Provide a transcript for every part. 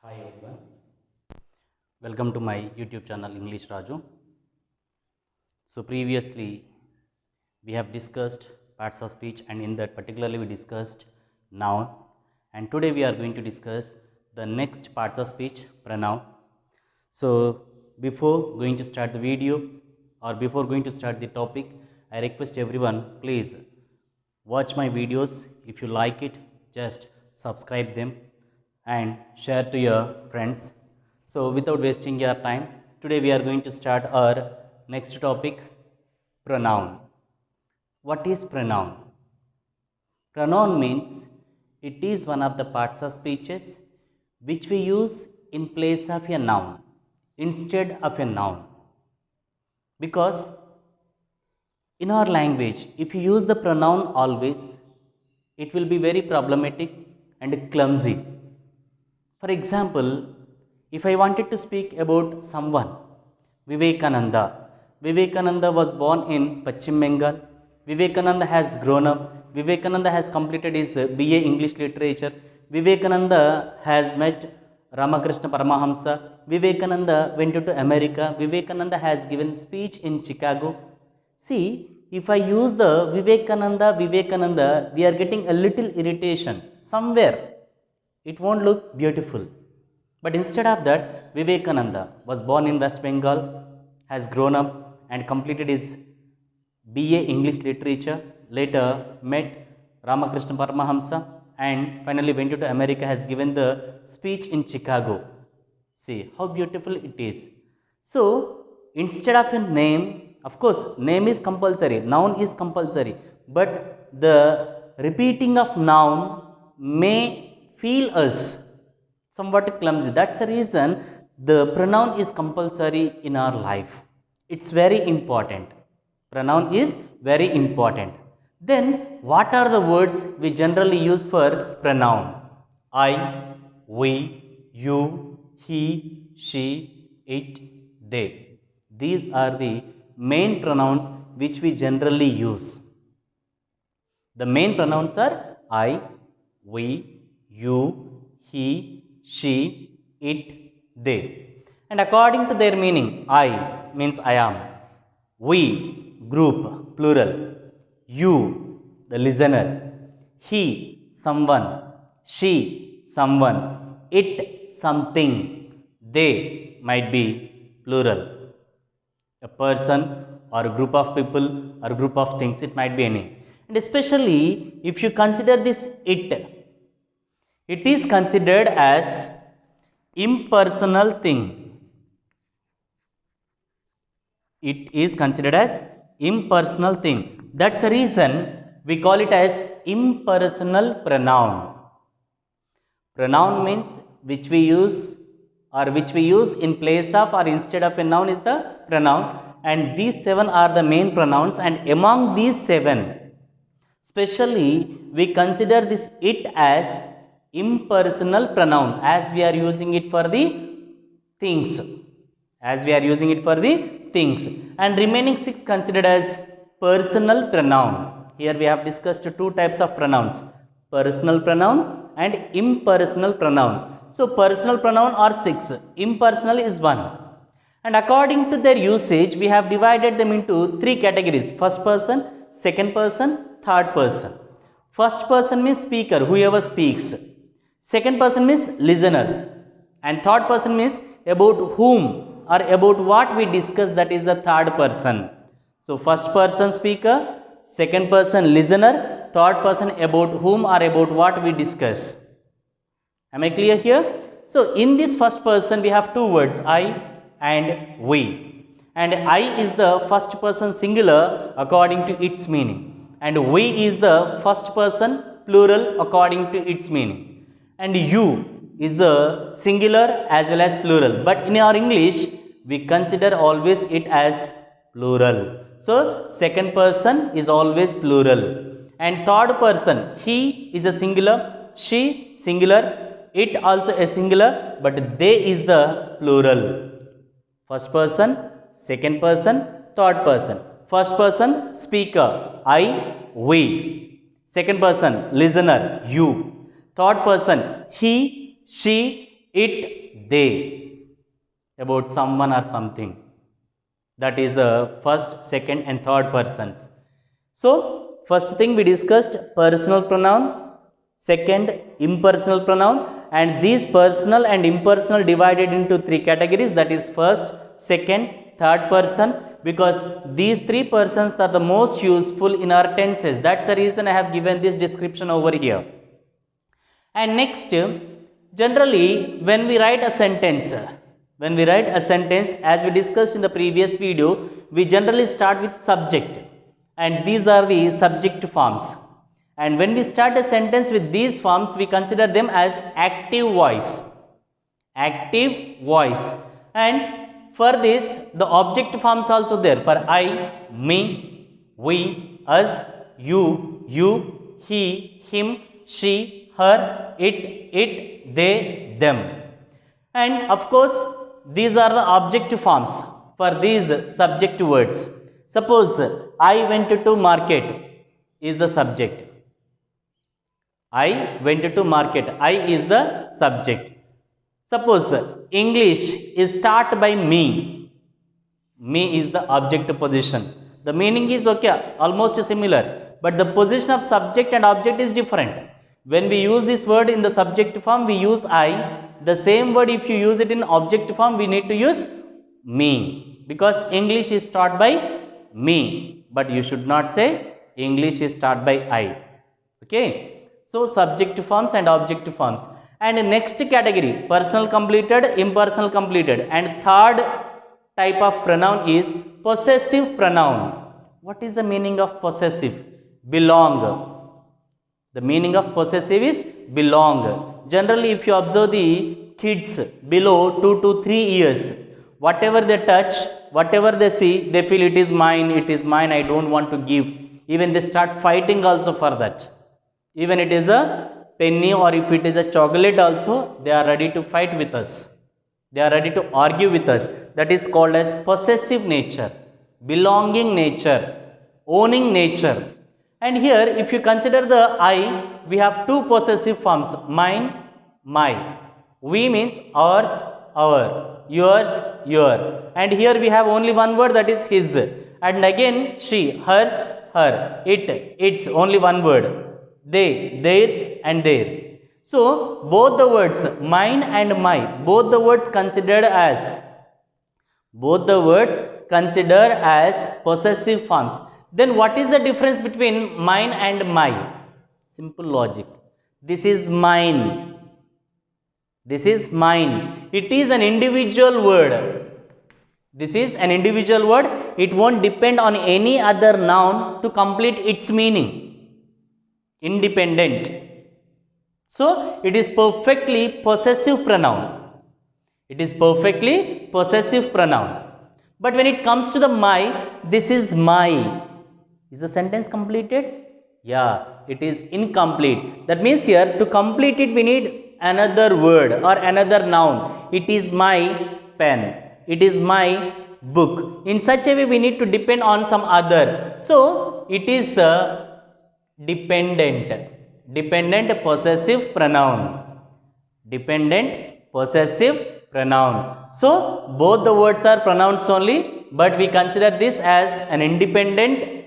Hi everyone, welcome to my YouTube channel English Raju. So previously we have discussed parts of speech, and in that particularly we discussed noun, and today we are going to discuss the next parts of speech, pronoun. So before going to start the video or before going to start the topic, I request everyone, please watch my videos. If you like it, just subscribe them and share to your friends. So without wasting your time, today we are going to start our next topic, pronoun. What is pronoun? Pronoun means it is one of the parts of speeches which we use in place of a noun instead of a noun. Because in our language, if you use the pronoun always, it will be very problematic and clumsy. For example, if I wanted to speak about someone, Vivekananda. Vivekananda was born in Pachim Bengal. Vivekananda has grown up. Vivekananda has completed his BA English Literature. Vivekananda has met Ramakrishna Paramahamsa. Vivekananda went to America. Vivekananda has given speech in Chicago. See, if I use the Vivekananda, we are getting a little irritation somewhere. It won't look beautiful. But instead of that, Vivekananda was born in West Bengal, has grown up and completed his BA English Literature, later met Ramakrishna Paramahamsa, and finally went to America, has given the speech in Chicago. See how beautiful it is. So instead of a name, of course, name is compulsory, noun is compulsory, but the repeating of noun may feel us somewhat clumsy. That's the reason the pronoun is compulsory in our life. It's very important. Pronoun is very important. Then, what are the words we generally use for pronoun? I, we, you, he, she, it, they. These are the main pronouns which we generally use. The main pronouns are I, we, you, he, she, it, they. And according to their meaning, I means I am, we, group, plural, you, the listener, he, someone, she, someone, it, something, they might be plural. A person or a group of people or a group of things, it might be any. And especially if you consider this it is considered as impersonal thing. It is considered as impersonal thing. That's the reason we call it as impersonal pronoun. Pronoun means which we use in place of or instead of a noun is the pronoun, and these seven are the main pronouns, and among these seven, specially we consider this it as impersonal pronoun as we are using it for the things, and remaining six considered as personal pronoun. Here we have discussed two types of pronouns, personal pronoun and impersonal pronoun. So personal pronoun are six, impersonal is one. And according to their usage, we have divided them into three categories: first person, second person, third person. First person means speaker, whoever speaks. Second person means listener. And third person means about whom or about what we discuss, that is the third person. So first person speaker, second person listener, third person about whom or about what we discuss. Am I clear here? So in this first person we have two words, I and we. And I is the first person singular according to its meaning, and we is the first person plural according to its meaning, and you is the singular as well as plural, but in our English we consider always it as plural. So second person is always plural, and third person, he is a singular, she singular, it also a singular, but they is the plural. First person, second person, third person. First person speaker, I, we. Second person listener, you. Third person, he, she, it, they, about someone or something. That is the first, second and third persons. So first thing we discussed personal pronoun, second impersonal pronoun, and these personal and impersonal divided into three categories, that is first, second, third person, because these three persons are the most useful in our tenses. That's the reason I have given this description over here. And next, generally when we write a sentence, as we discussed in the previous video, we generally start with subject, and these are the subject forms. And when we start a sentence with these forms, we consider them as active voice. And for this, the object forms also there for I, me, we, us, you, he, him, she, her, it, they, them. And of course these are the object forms for these subject words. Suppose I went to market is the subject. I went to market, I is the subject. Suppose English is taught by me, is the object position. The meaning is okay, almost similar, but the position of subject and object is different. When we use this word in the subject form, we use I. The same word if you use it in object form, we need to use me, because English is taught by me, but you should not say English is taught by I. Okay, so subject forms and object forms. And next category, personal completed, impersonal completed, and third type of pronoun is possessive pronoun. What is the meaning of possessive? Belong. The meaning of possessive is belong. Generally, if you observe the kids below 2 to 3 years, whatever they touch, whatever they see, they feel it is mine, I don't want to give. Even they start fighting also for that. Even it is a penny or if it is a chocolate also, they are ready to fight with us. They are ready to argue with us. That is called as possessive nature, belonging nature, owning nature. And here if you consider the I, we have two possessive forms, mine, my. We means ours, our, yours, your. And here we have only one word, that is his. And again she, hers, her, it, its, only one word. They, theirs and their. So both the words mine and my, both the words considered as possessive forms. Then what is the difference between mine and my? Simple logic. This is mine. This is mine. It is an individual word. This is an individual word. It won't depend on any other noun to complete its meaning. Independent. So it is perfectly possessive pronoun. It is perfectly possessive pronoun. But when it comes to the my, this is my. Is the sentence completed? Yeah, it is incomplete. That means here to complete it we need another word or another noun. It is my pen. It is my book. In such a way we need to depend on some other. So it is a dependent possessive pronoun. Dependent possessive pronoun. So both the words are pronouns only, but we consider this as an independent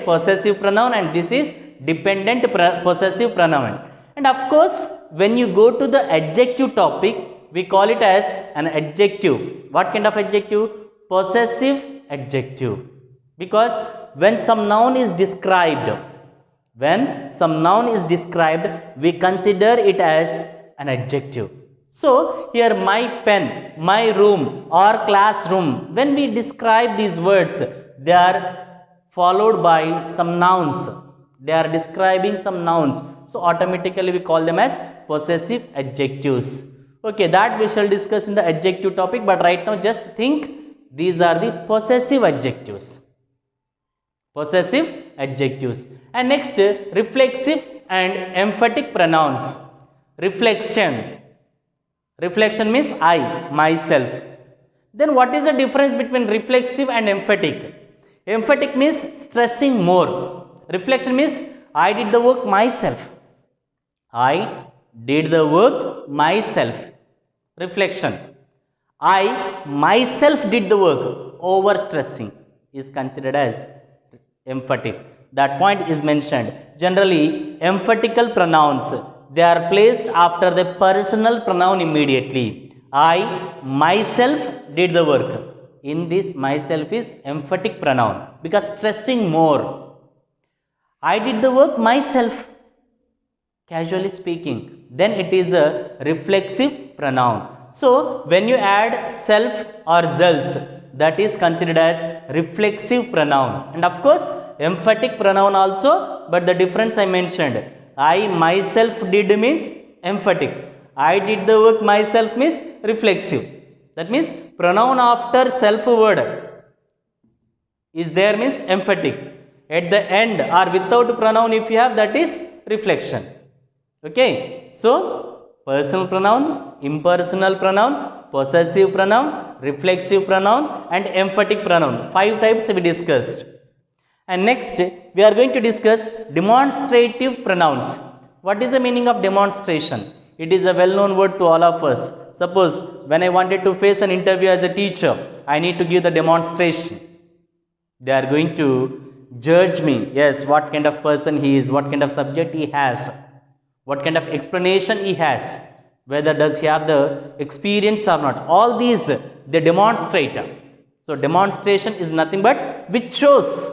possessive pronoun, and this is dependent possessive pronoun. And of course when you go to the adjective topic, we call it as an adjective. What kind of adjective? Possessive adjective. Because when some noun is described, we consider it as an adjective. So here my pen, my room or classroom, when we describe these words, they are followed by some nouns. They are describing some nouns. So automatically we call them as possessive adjectives. Okay, that we shall discuss in the adjective topic, but right now just think these are the possessive adjectives. Possessive adjectives. And next, reflexive and emphatic pronouns. Reflection means I, myself. Then what is the difference between reflexive and emphatic? Emphatic means stressing more. Reflection means I did the work myself. I did the work myself. Reflection. I myself did the work. Over stressing is considered as emphatic. That point is mentioned. Generally, emphatical pronouns, they are placed after the personal pronoun immediately. I myself did the work. In this, myself is emphatic pronoun because stressing more. I did the work myself, casually speaking. Then it is a reflexive pronoun. So when you add self or zells, that is considered as reflexive pronoun. And of course, emphatic pronoun also, but the difference I mentioned. I myself did means emphatic. I did the work myself means reflexive. That means pronoun after self word is there means emphatic. At the end or without pronoun if you have, that is reflection. Okay. So personal pronoun, impersonal pronoun, possessive pronoun, reflexive pronoun and emphatic pronoun. 5 types we discussed. And next we are going to discuss demonstrative pronouns. What is the meaning of demonstration? It is a well-known word to all of us. Suppose when I wanted to face an interview as a teacher, I need to give the demonstration. They are going to judge me. Yes, what kind of person he is, what kind of subject he has, what kind of explanation he has, whether does he have the experience or not. All these they demonstrate. So demonstration is nothing but which shows.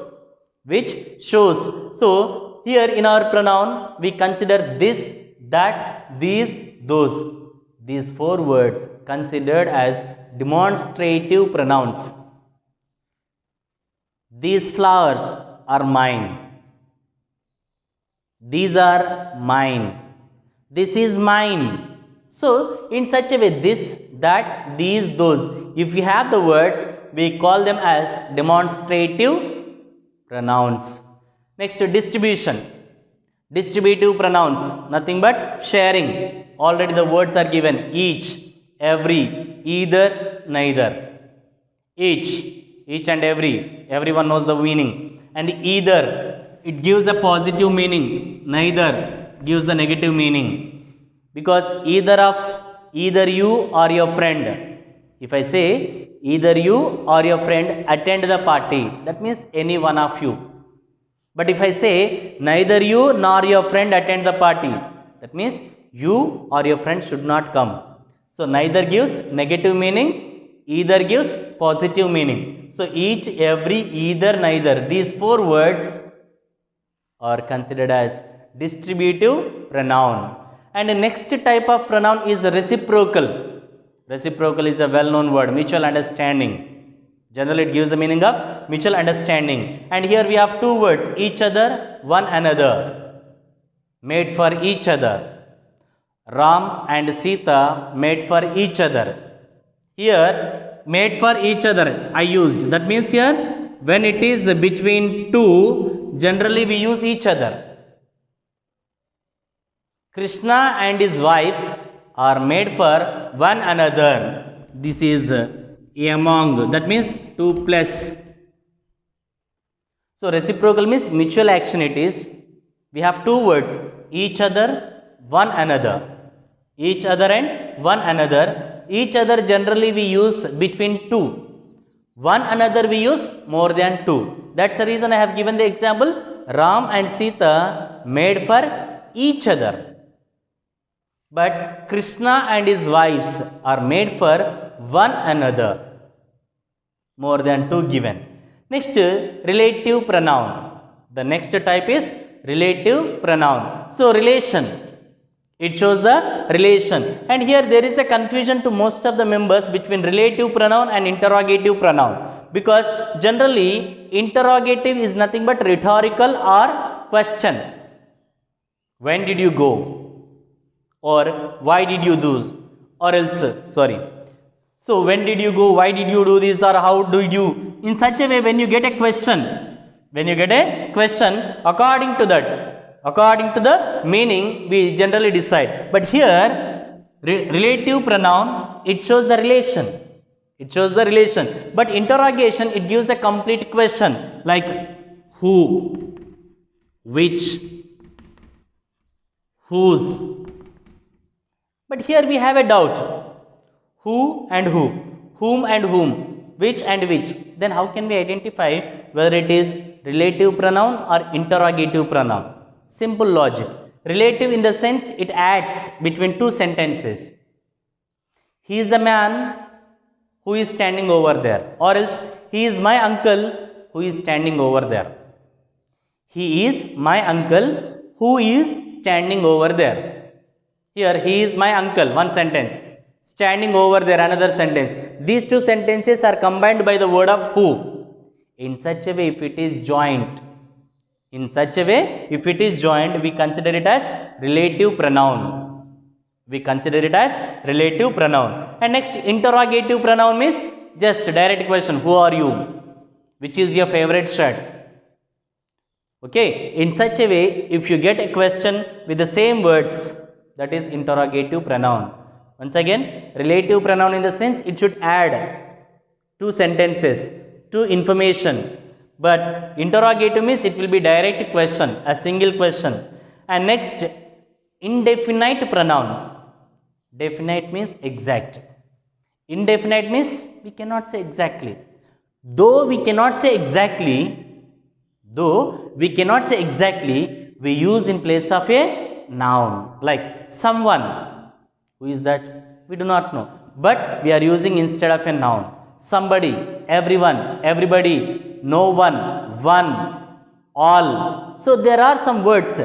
So here in our pronoun we consider this, that, these, those. These 4 words considered as demonstrative pronouns. These flowers are mine. These are mine. This is mine. So in such a way, this, that, these, those, if we have the words, we call them as demonstrative pronouns. Next, distribution. Distributive pronouns, nothing but sharing. Already the words are given. Each, every, either, neither. Each and everyone knows the meaning. And either, it gives a positive meaning. Neither gives the negative meaning. Because either you or your friend. If I say either you or your friend attend the party, that means any one of you. But if I say neither you nor your friend attend the party, that means you or your friend should not come. So neither gives negative meaning, either gives positive meaning. So each, every, either, neither, these 4 words are considered as distributive pronoun. And the next type of pronoun is reciprocal. Reciprocal is a well-known word, mutual understanding. Generally it gives the meaning of mutual understanding. And here we have 2 words, each other, one another. Made for each other. Ram and Sita made for each other. Here made for each other I used. That means here when it is between 2, generally we use each other. Krishna and his wives are made for one another. This is among, that means 2 plus. So reciprocal means mutual action it is. We have 2 words, each other, one another. Each other and one another. Each other generally we use between 2. One another we use more than 2. That's the reason I have given the example, Ram and Sita made for each other. But Krishna and his wives are made for one another. More than 2 given. Next, relative pronoun. The next type is relative pronoun. So relation. It shows the relation. And here there is a confusion to most of the members between relative pronoun and interrogative pronoun. Because generally interrogative is nothing but rhetorical or question. When did you go? Or why did you do? Or else, sorry. So when did you go? Why did you do this? Or how did you? In such a way, when you get a question, according to the meaning, we generally decide. But here, relative pronoun, it shows the relation. But interrogation, it gives a complete question like who, which, whose. But here we have a doubt. Who and who, whom and whom, which and which. Then how can we identify whether it is relative pronoun or interrogative pronoun? Simple logic. Relative in the sense it adds between two sentences. He is the man who is standing over there, or else he is my uncle who is standing over there. He is my uncle who is standing over there. Here, he is my uncle, one sentence. Standing over there, another sentence. These two sentences are combined by the word of who. In such a way, if it is joined, we consider it as relative pronoun. And next, interrogative pronoun means just direct question. Who are you? Which is your favorite shirt? Okay. In such a way, if you get a question with the same words, that is interrogative pronoun. Once again, relative pronoun in the sense it should add two sentences, two information. But interrogative means it will be direct question, a single question. And next, indefinite pronoun. Definite means exact. Indefinite means we cannot say exactly. Though we cannot say exactly, we use in place of a noun. Like someone. Who is that? We do not know. But we are using instead of a noun. Somebody, everyone, everybody, no one, one, all. So there are some words.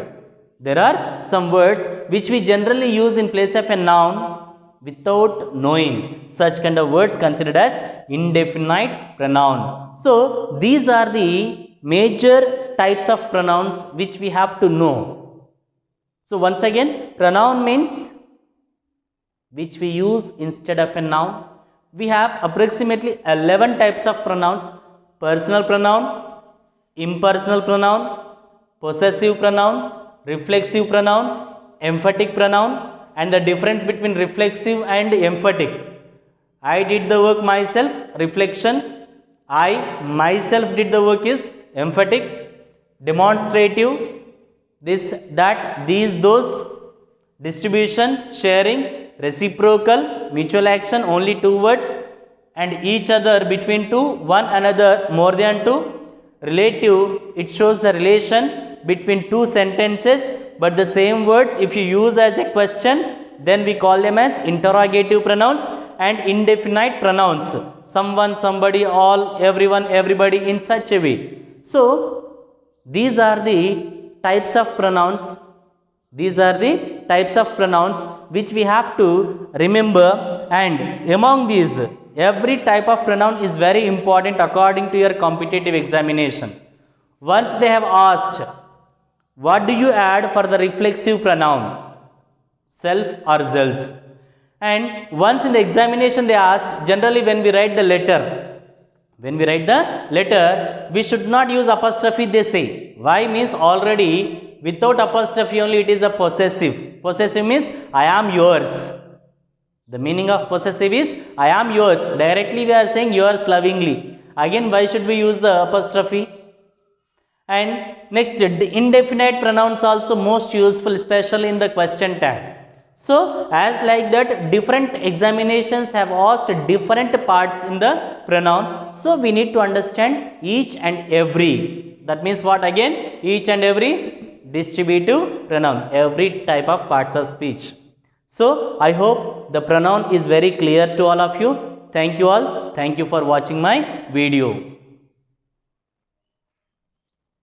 Which we generally use in place of a noun without knowing. Such kind of words considered as indefinite pronoun. So these are the major types of pronouns which we have to know. So once again, pronoun means which we use instead of a noun. We have approximately 11 types of pronouns: personal pronoun, impersonal pronoun, possessive pronoun, reflexive pronoun, emphatic pronoun, and the difference between reflexive and emphatic. I did the work myself, reflection. I myself did the work is emphatic. Demonstrative, this, that, these, those. Distribution, sharing. Reciprocal, mutual action, only two words, and each other, between two, one another, more than two. Relative, it shows the relation between two sentences, but the same words if you use as a question, then we call them as interrogative pronouns. And indefinite pronouns, someone, somebody, all, everyone, everybody, in such a way. So these are the types of pronouns. Which we have to remember, and among these, every type of pronoun is very important according to your competitive examination. Once they have asked, what do you add for the reflexive pronoun? Self or thels. And once in the examination they asked, generally when we write the letter, we should not use apostrophe, they say. Why? Means already without apostrophe only it is a possessive. Possessive means I am yours. The meaning of possessive is I am yours. Directly we are saying yours lovingly. Again, why should we use the apostrophe? And next, the indefinite pronouns also most useful, especially in the question tag. So as like that, different examinations have asked different parts in the pronoun. So we need to understand each and every. That means what again? Each and every distributive pronoun, every type of parts of speech. So I hope the pronoun is very clear to all of you. Thank you all. Thank you for watching my video.